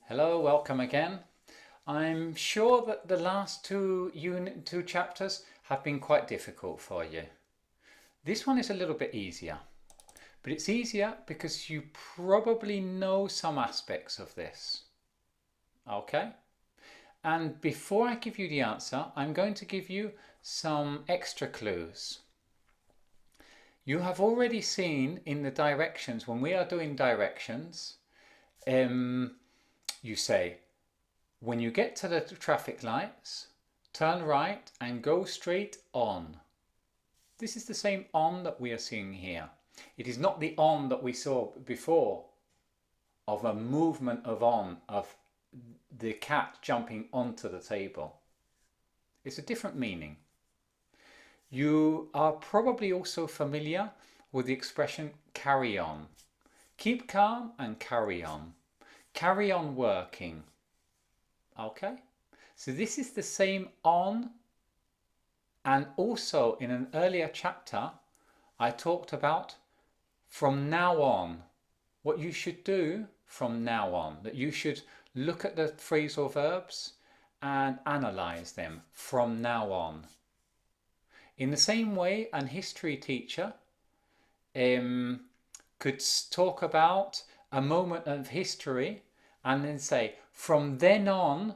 Hello, welcome again. I'm sure that the last two chapters have been quite difficult for you. This one is a little bit easier, but it's easier because you probably know some aspects of this. Okay? And before I give you the answer, I'm going to give you some extra clues. You have already seen in the directions, when we are doing directions, you say, when you get to the traffic lights, turn right and go straight on. This is the same on that we are seeing here. It is not the on that we saw before of a movement of on, of the cat jumping onto the table. It's a different meaning. You are probably also familiar with the expression carry on. Keep calm and carry on. Carry on working. Okay, so this is the same on, and also in an earlier chapter I talked about from now on, what you should do from now on, that you should look at the phrasal verbs and analyze them from now on. In the same way, an history teacher could talk about a moment of history and then say, from then on,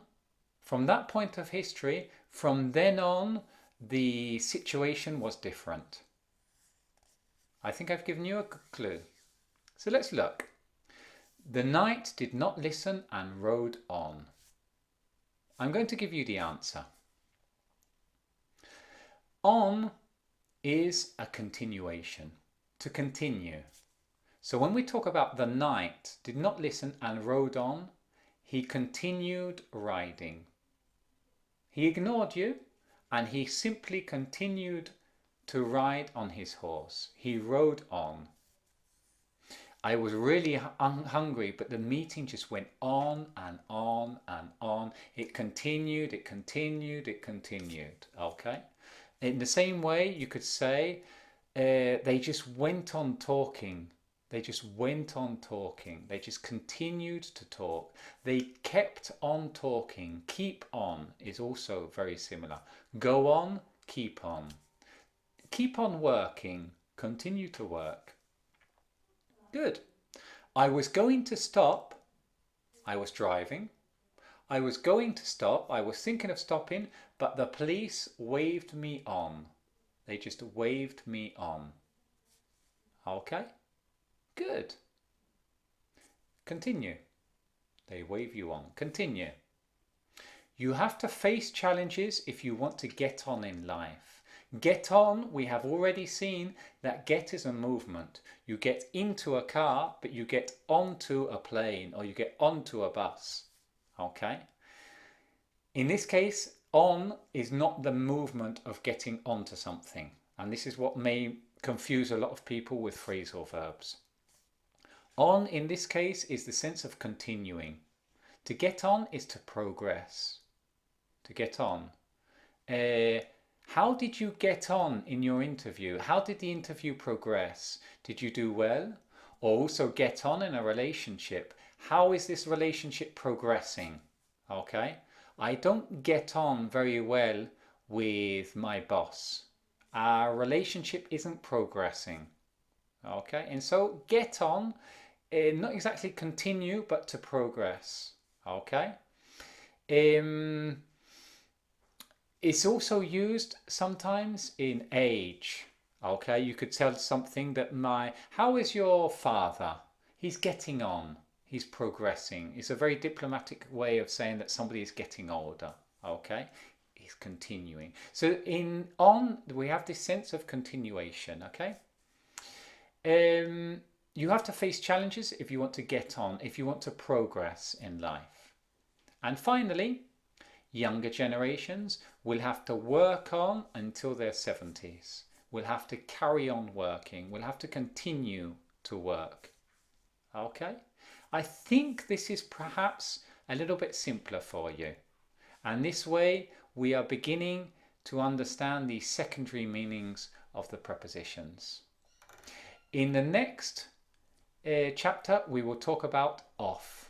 from that point of history, from then on, the situation was different. I think I've given you a clue. So let's look. The knight did not listen and rode on. I'm going to give you the answer. On is a continuation, to continue. So when we talk about the knight did not listen and rode on, he continued riding. He ignored you and he simply continued to ride on his horse. He rode on. I was really hungry, but the meeting just went on and on and on. It continued, it continued, it continued. Okay? In the same way, you could say they just went on talking. They just went on talking. They just continued to talk. They kept on talking. Keep on is also very similar. Go on, keep on. Keep on working. Continue to work. Good. I was going to stop. I was driving. I was going to stop. I was thinking of stopping, but the police waved me on. They just waved me on. Okay? Good. Continue. They wave you on. Continue. You have to face challenges if you want to get on in life. Get on, we have already seen that get is a movement. You get into a car, but you get onto a plane or you get onto a bus. Okay? In this case, on is not the movement of getting onto something. And this is what may confuse a lot of people with phrasal verbs. On in this case is the sense of continuing. To get on is to progress. To get on. How did you get on in your interview? How did the interview progress? Did you do well? Or also get on in a relationship. How is this relationship progressing? Okay. I don't get on very well with my boss. Our relationship isn't progressing. Okay. And so get on. Not exactly continue, but to progress. Okay. It's also used sometimes in age. Okay, you could tell something that how is your father? He's getting on. He's progressing. It's a very diplomatic way of saying that somebody is getting older. Okay, he's continuing. So in on, we have this sense of continuation. Okay. You have to face challenges if you want to get on, if you want to progress in life. And finally, younger generations will have to work on until their 70s. Will have to carry on working. Will have to continue to work. Okay? I think this is perhaps a little bit simpler for you. And this way we are beginning to understand the secondary meanings of the prepositions. In the next chapter, we will talk about off.